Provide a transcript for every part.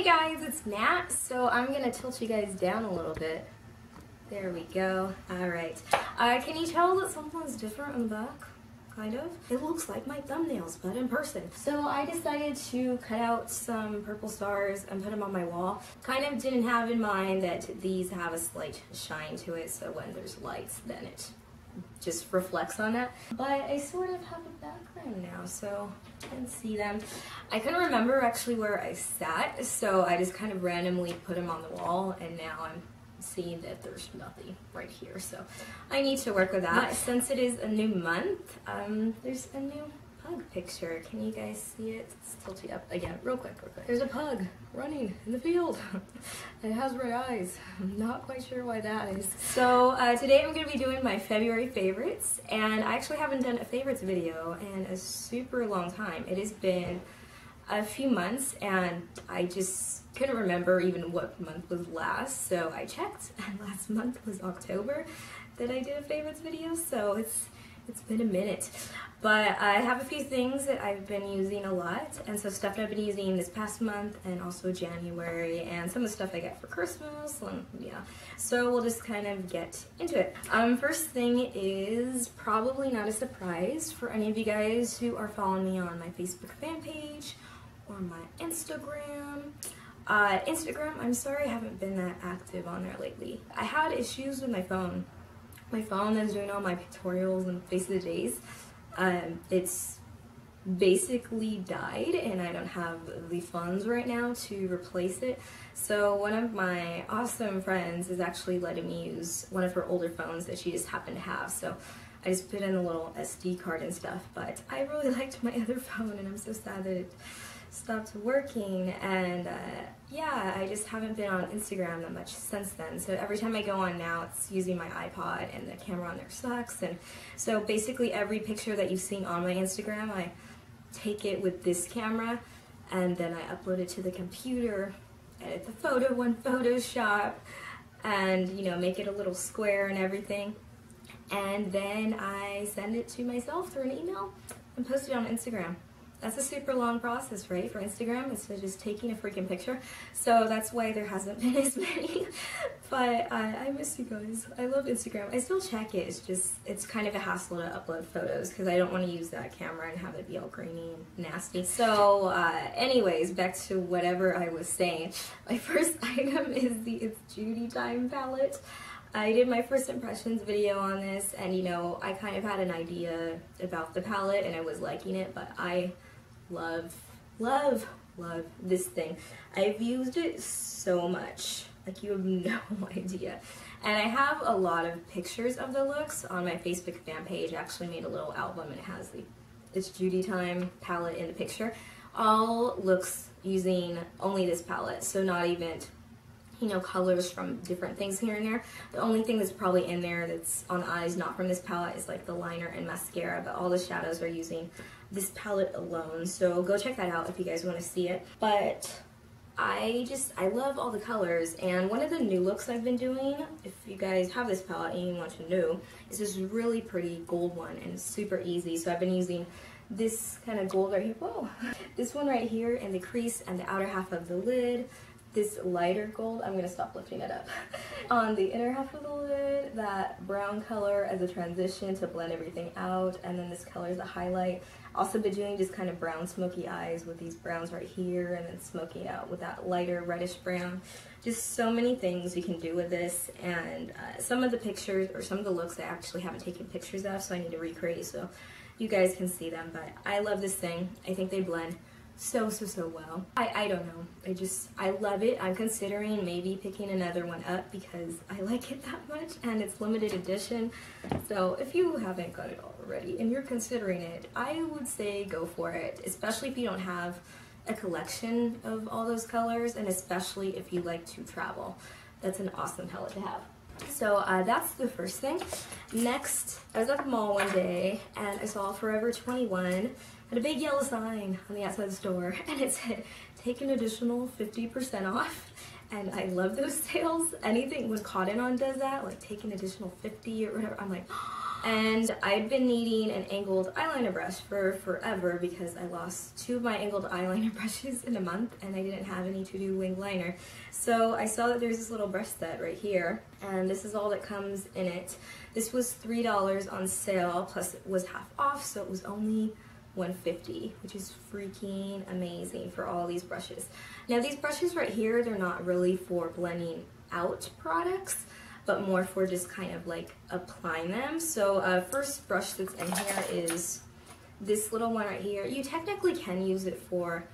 Hey guys, it's Nat. So I'm gonna tilt you guys down a little bit. There we go. Alright. Can you tell that something's different on the back? Kind of. It looks like my thumbnails, but in person. So I decided to cut out some purple stars and put them on my wall. Kind of didn't have in mind that these have a slight shine to it, so when there's lights, then it just reflects on that. But I sort of have a background now, so you can see them. I couldn't remember actually where I sat, so I just kind of randomly put them on the wall, and now I'm seeing that there's nothing right here, so I need to work with that. But since it is a new month, there's a new pug picture. Can you guys see it? Let's tilt you up again real quick. There's a pug running in the field. It has red eyes. I'm not quite sure why that is. So today I'm going to be doing my February favorites, and I actually haven't done a favorites video in a super long time. It has been a few months and I just couldn't remember even what month was last, so I checked, and last month was October that I did a favorites video, so it's been a minute. But I have a few things that I've been using a lot, and so stuff that I've been using this past month and also January, and some of the stuff I got for Christmas, and yeah. So we'll just kind of get into it. First thing is probably not a surprise for any of you guys who are following me on my Facebook fan page or my Instagram. Instagram, I'm sorry I haven't been that active on there lately. I had issues with my phone. My phone is doing all my pictorials and face of the days. It's basically died and I don't have the funds right now to replace it. So one of my awesome friends is actually letting me use one of her older phones that she just happened to have. So I just put in a little SD card and stuff, but I really liked my other phone and I'm so sad that it stopped working, and yeah, I just haven't been on Instagram that much since then. So every time I go on now, it's using my iPod and the camera on there sucks. And so basically every picture that you've seen on my Instagram, I take it with this camera and then I upload it to the computer, edit the photo in Photoshop, and you know, make it a little square and everything. And then I send it to myself through an email and post it on Instagram. That's a super long process, right, for Instagram, instead of just taking a freaking picture. So that's why there hasn't been as many. But I miss you guys. I love Instagram. I still check it. It's just, it's kind of a hassle to upload photos because I don't want to use that camera and have it be all grainy and nasty. So anyways, back to whatever I was saying. My first item is the It's Judy Time palette. I did my first impressions video on this, and you know, I kind of had an idea about the palette and I was liking it, but I love this thing. I've used it so much, like you have no idea. And I have a lot of pictures of the looks on my Facebook fan page. I actually made a little album and it has the It's Judy Time palette in the picture. All looks using only this palette, so not even, you know, colors from different things here and there. The only thing that's probably in there that's on eyes not from this palette is like the liner and mascara, but all the shadows are using this palette alone. So go check that out if you guys want to see it. But I love all the colors, and one of the new looks I've been doing, if you guys have this palette and you want to know, is this really pretty gold one, and it's super easy. So I've been using this kind of gold right here, whoa, this one right here in the crease and the outer half of the lid. This lighter gold, I'm going to stop lifting it up, on the inner half of the lid, that brown color as a transition to blend everything out, and then this color is a highlight. Also been doing just kind of brown smoky eyes with these browns right here, and then smoking out with that lighter reddish brown. Just so many things you can do with this, and some of the pictures, or some of the looks I actually haven't taken pictures of, so I need to recreate so you guys can see them. But I love this thing. I think they blend so well. I don't know, I love it. I'm considering maybe picking another one up because I like it that much, and it's limited edition. So if you haven't got it already and you're considering it, I would say go for it, especially if you don't have a collection of all those colors, and especially if you like to travel. That's an awesome palette to have. So that's the first thing. Next, I was at the mall one day and I saw Forever 21 had a big yellow sign on the outside of the store, and it said, take an additional 50% off. And I love those sales. Anything when Cotton On does that, like take an additional 50 or whatever, I'm like, oh, And I've been needing an angled eyeliner brush for forever because I lost 2 of my angled eyeliner brushes in a month and I didn't have any to do wing liner. So I saw that there's this little brush set right here, and this is all that comes in it. This was $3 on sale, plus it was half off, so it was only $1.50, which is freaking amazing for all these brushes. Now these brushes right here, they're not really for blending out products, but more for just kind of like applying them. So first brush that's in here is this little one right here. You technically can use it for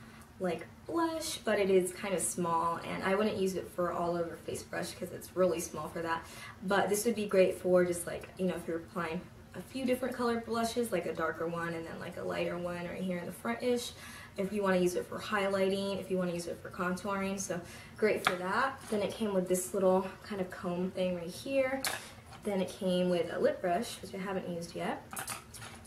like blush, but it is kind of small, and I wouldn't use it for all over face brush because it's really small for that. But this would be great for just like, you know, if you're applying a few different colored blushes, like a darker one and then like a lighter one right here in the front-ish. If you want to use it for highlighting, if you want to use it for contouring, so great for that. Then it came with this little kind of comb thing right here. Then it came with a lip brush, which I haven't used yet.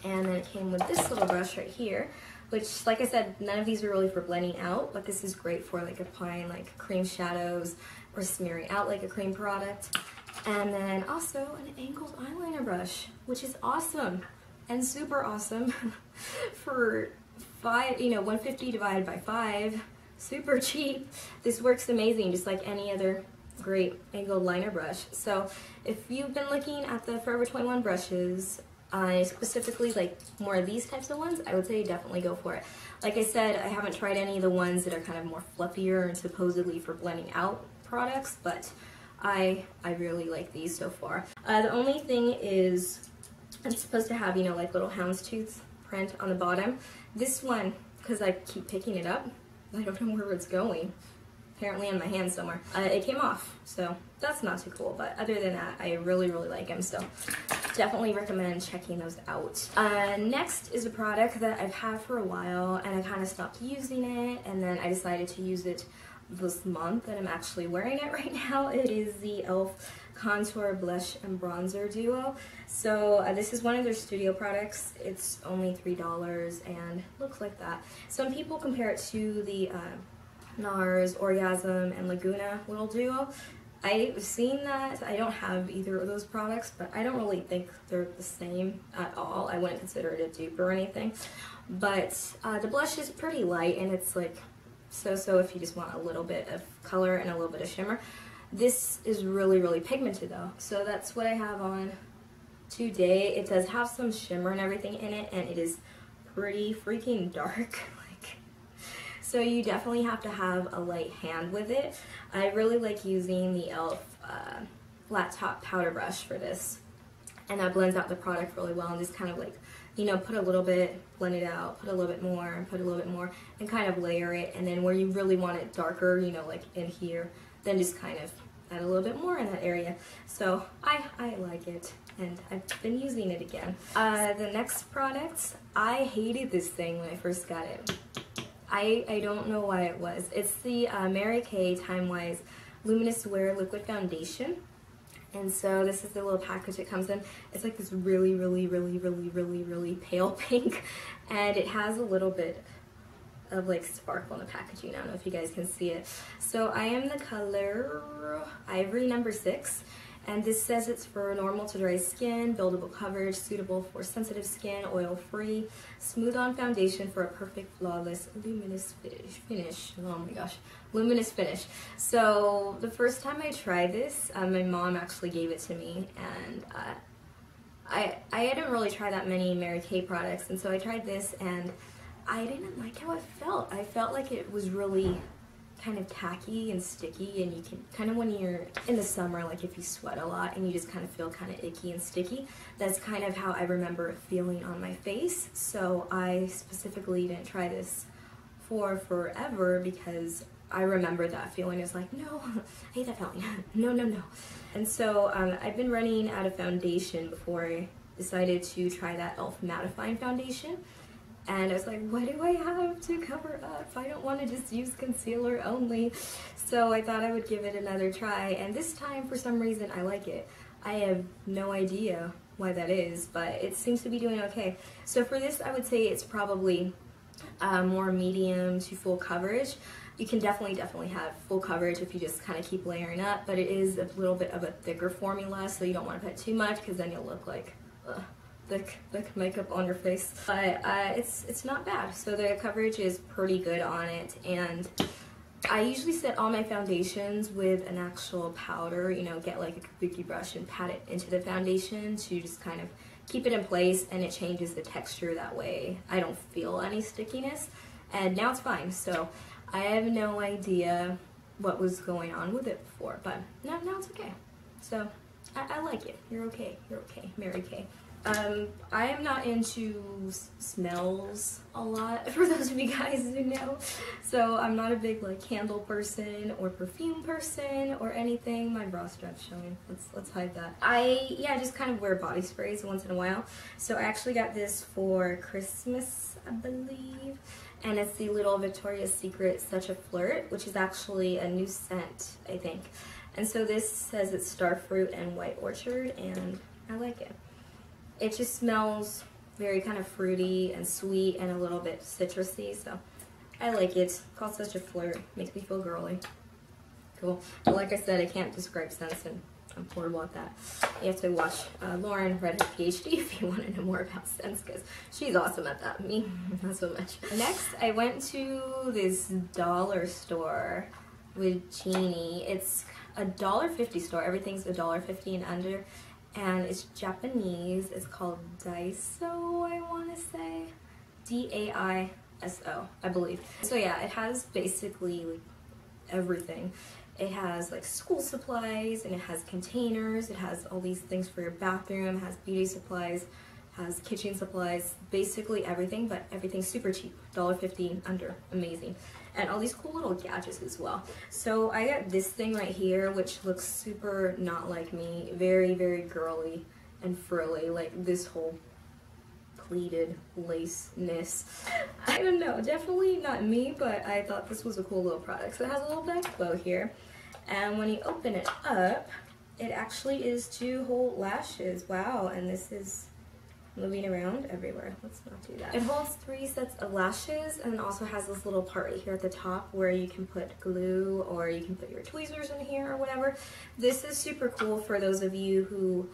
And then it came with this little brush right here, which, like I said, none of these are really for blending out, but this is great for like applying like cream shadows or smearing out like a cream product. And then also an angled eyeliner brush, which is awesome and super awesome for $1.50 divided by 5, super cheap. This works amazing, just like any other great angled liner brush. So if you've been looking at the Forever 21 brushes, specifically like more of these types of ones, I would say definitely go for it. Like I said, I haven't tried any of the ones that are kind of more fluffier and supposedly for blending out products, but I really like these so far. The only thing is it's supposed to have, you know, like little houndstooth print on the bottom. This one, because I keep picking it up, I don't know where it's going. Apparently on my hand somewhere. It came off, so that's not too cool. But other than that, I really like them. So definitely recommend checking those out. Next is a product that I've had for a while, and I kind of stopped using it, and then I decided to use it this month, and I'm actually wearing it right now. It is the e.l.f. Contour Blush and Bronzer Duo. So this is one of their studio products. It's only $3 and looks like that. Some people compare it to the NARS Orgasm and Laguna little duo. I've seen that. I don't have either of those products, but I don't really think they're the same at all. I wouldn't consider it a dupe or anything. But the blush is pretty light, and it's like so if you just want a little bit of color and a little bit of shimmer. This is really pigmented though, so that's what I have on today. It does have some shimmer and everything in it, and it is pretty freaking dark. So you definitely have to have a light hand with it. I really like using the e.l.f. Flat Top Powder Brush for this, and that blends out the product really well, and just kind of like, you know, put a little bit, blend it out, put a little bit more, put a little bit more, and kind of layer it. And then where you really want it darker, you know, like in here, then just kind of add a little bit more in that area. So I like it, and I've been using it again. The next product, I hated this thing when I first got it. I don't know why it was. It's the Mary Kay Time Wise Luminous Wear Liquid Foundation. And so this is the little package it comes in. It's like this really pale pink, and it has a little bit of like sparkle in the packaging. I don't know if you guys can see it. So I am the color Ivory number 6, and this says it's for normal to dry skin, buildable coverage, suitable for sensitive skin, oil-free, smooth-on foundation for a perfect, flawless, luminous finish. Oh my gosh, luminous finish. So the first time I tried this, my mom actually gave it to me, and I didn't really try that many Mary Kay products, and so I tried this, and I didn't like how it felt. I felt like it was really kind of tacky and sticky, and you can kind of, when you're in the summer, like if you sweat a lot and you just kind of feel kind of icky and sticky, that's kind of how I remember it feeling on my face. So I specifically didn't try this for forever because I remember that feeling. It's like, no, I hate that feeling. No. And so I've been running out of foundation before I decided to try that e.l.f. mattifying foundation. And I was like, what do I have to cover up? I don't want to just use concealer only. So I thought I would give it another try. And this time, for some reason, I like it. I have no idea why that is, but it seems to be doing okay. So for this, I would say it's probably more medium to full coverage. You can definitely have full coverage if you just kind of keep layering up, but it is a little bit of a thicker formula, so you don't want to put too much because then you'll look like, ugh. thick makeup on your face, but it's not bad. So the coverage is pretty good on it, and I usually set all my foundations with an actual powder, you know, get like a kabuki brush and pat it into the foundation to just kind of keep it in place, and it changes the texture that way. I don't feel any stickiness, and now it's fine. So I have no idea what was going on with it before, but now it's okay. So I like it. You're okay. You're okay. Mary Kay. I am not into smells a lot, for those of you guys who know. So I'm not a big like candle person or perfume person or anything. My bra strap's showing. Let's hide that. I just kind of wear body sprays once in a while. So I actually got this for Christmas, I believe. And it's the little Victoria's Secret Such a Flirt, which is actually a new scent, I think. And so this says it's Starfruit and White Orchard, and I like it. It just smells very kind of fruity and sweet and a little bit citrusy, so I like it. It's called Such a Flirt. Makes me feel girly. Cool. But like I said, I can't describe scents, and I'm horrible at that. You have to watch Lauren Redhead PhD if you want to know more about scents, because she's awesome at that. Me, not so much. Next, I went to this dollar store with Jeannie. It's a $1.50 store. Everything's $1.50 and under. And it's Japanese. It's called Daiso, I want to say. D-A-I-S-O, I believe. So yeah, it has basically like everything. It has like school supplies, and it has containers. It has all these things for your bathroom. It has beauty supplies, has kitchen supplies, basically everything, but everything's super cheap. $1.50 and under. Amazing. And all these cool little gadgets as well. So I got this thing right here, which looks super not like me. Very, very girly and frilly. Like this whole pleated lace-ness. I don't know, definitely not me, but I thought this was a cool little product. So it has a little back bow here. And when you open it up, it actually is 2 whole lashes. Wow, and this is moving around everywhere. Let's not do that. It holds 3 sets of lashes, and also has this little part right here at the top where you can put glue, or you can put your tweezers in here or whatever. This is super cool for those of you who,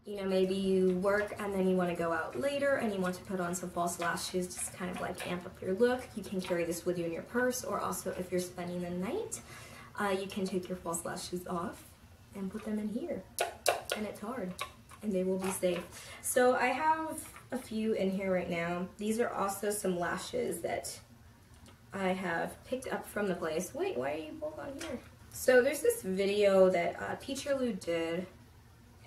you know, maybe you work and then you want to go out later and you want to put on some false lashes, just kind of like amp up your look. You can carry this with you in your purse, or also if you're spending the night, you can take your false lashes off and put them in here, and it's hard. And they will be safe. So I have a few in here right now. These are also some lashes that I have picked up from the place. Wait, why are you both on here? So there's this video that Peacherloo did,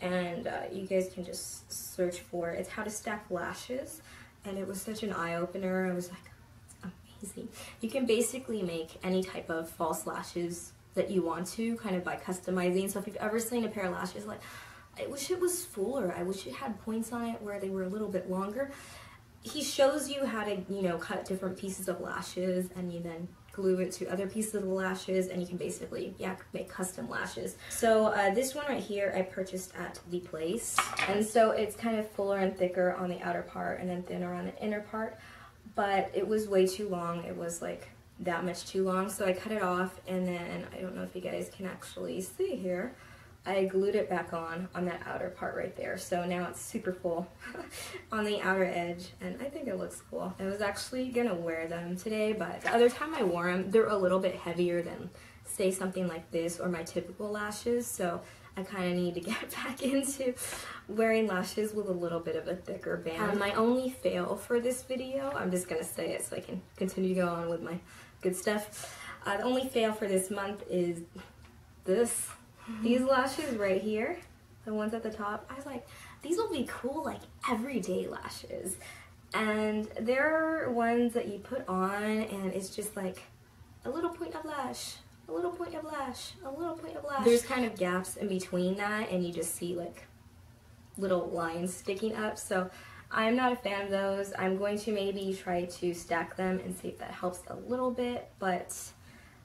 and you guys can just search for it. It's how to stack lashes, and it was such an eye-opener. I was like, it's amazing. You can basically make any type of false lashes that you want to, kind of by customizing. So if you've ever seen a pair of lashes like, I wish it was fuller, I wish it had points on it where they were a little bit longer. He shows you how to, you know, cut different pieces of lashes, and you then glue it to other pieces of the lashes, and you can basically, make custom lashes. So this one right here I purchased at the place, and so it's kind of fuller and thicker on the outer part and then thinner on the inner part, but it was way too long. It was like that much too long, so I cut it off, and then, I don't know if you guys can actually see here, I glued it back on that outer part right there. So now it's super full on the outer edge, and I think it looks cool. I was actually gonna wear them today, but the other time I wore them, they're a little bit heavier than, say, something like this or my typical lashes, so I kind of need to get back into wearing lashes with a little bit of a thicker band. My only fail for this video, I'm just gonna say it so I can continue to go on with my good stuff. The only fail for this month is this. These lashes right here, the ones at the top, I was like, these will be cool like everyday lashes. And they're ones that you put on and it's just like a little point of lash, a little point of lash, a little point of lash. There's kind of gaps in between that, and you just see like little lines sticking up. So I'm not a fan of those. I'm going to maybe try to stack them and see if that helps a little bit, but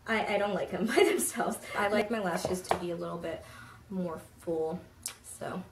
I don't like them by themselves. I like my lashes to be a little bit more full, so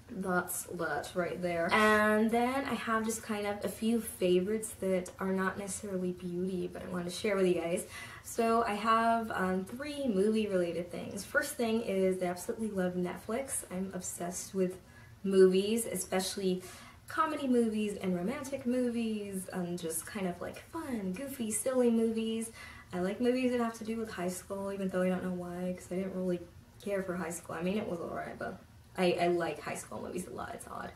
that's that right there. And then I have just kind of a few favorites that are not necessarily beauty, but I wanted to share with you guys. So I have 3 movie related things. First thing is I absolutely love Netflix. I'm obsessed with movies, especially comedy movies and romantic movies and just kind of like fun, goofy, silly movies. I like movies that have to do with high school, even though I don't know why, because I didn't really care for high school. I mean, it was alright, but I like high school movies a lot. It's odd.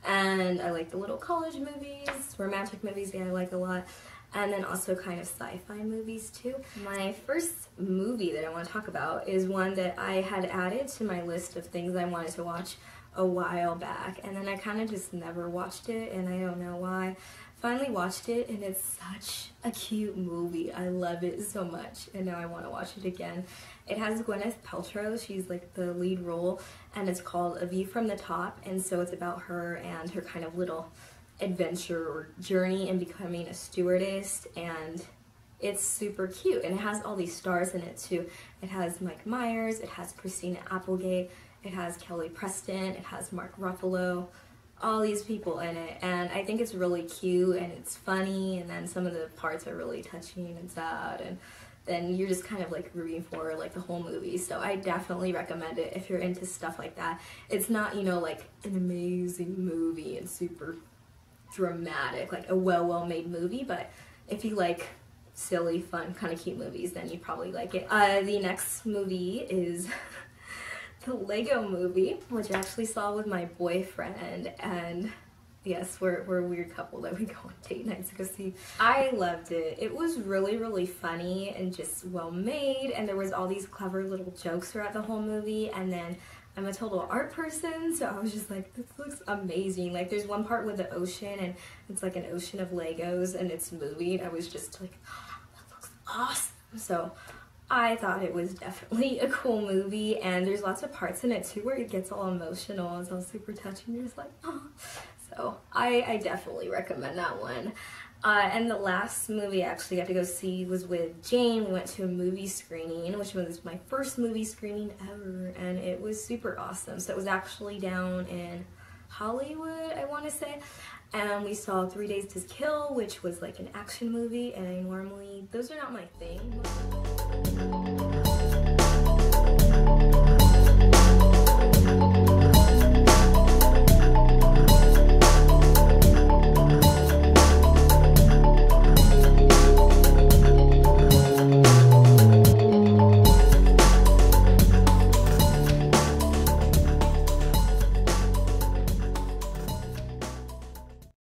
And I like the little college movies, romantic movies, yeah, I like a lot. And then also kind of sci-fi movies too. My first movie that I want to talk about is one that I had added to my list of things I wanted to watch a while back, and then I kind of just never watched it, and I don't know why. Finally watched it, and it's such a cute movie. I love it so much, and now I want to watch it again. It has Gwyneth Paltrow. She's like the lead role, and it's called A View from the Top, and so it's about her and her kind of little adventure or journey in becoming a stewardess, and it's super cute, and it has all these stars in it too. It has Mike Myers, it has Christina Applegate, it has Kelly Preston, it has Mark Ruffalo, all these people in it, and I think it's really cute and it's funny, and then some of the parts are really touching and sad, and then you're just kind of like rooting for like the whole movie. So I definitely recommend it if you're into stuff like that. It's not, you know, like an amazing movie and super dramatic, like a well-made movie, but if you like silly, fun, kind of cute movies, then you probably like it. The next movie is the Lego Movie, which I actually saw with my boyfriend, and yes, we're a weird couple that we go on date nights to go see. I loved it. It was really, really funny and just well made, and there was all these clever little jokes throughout the whole movie, and then I'm a total art person, so I was just like, this looks amazing. Like, there's one part with the ocean, and it's like an ocean of Legos, and it's moving. I was just like, oh, that looks awesome. So I thought it was definitely a cool movie, and there's lots of parts in it too where it gets all emotional. It's all super touching. You're just like, oh. So I definitely recommend that one. And the last movie I actually got to go see was with Jane. We went to a movie screening, which was my first movie screening ever, and it was super awesome. So it was actually down in Hollywood, I want to say, and we saw 3 Days to Kill, which was like an action movie, and I normally, those are not my thing.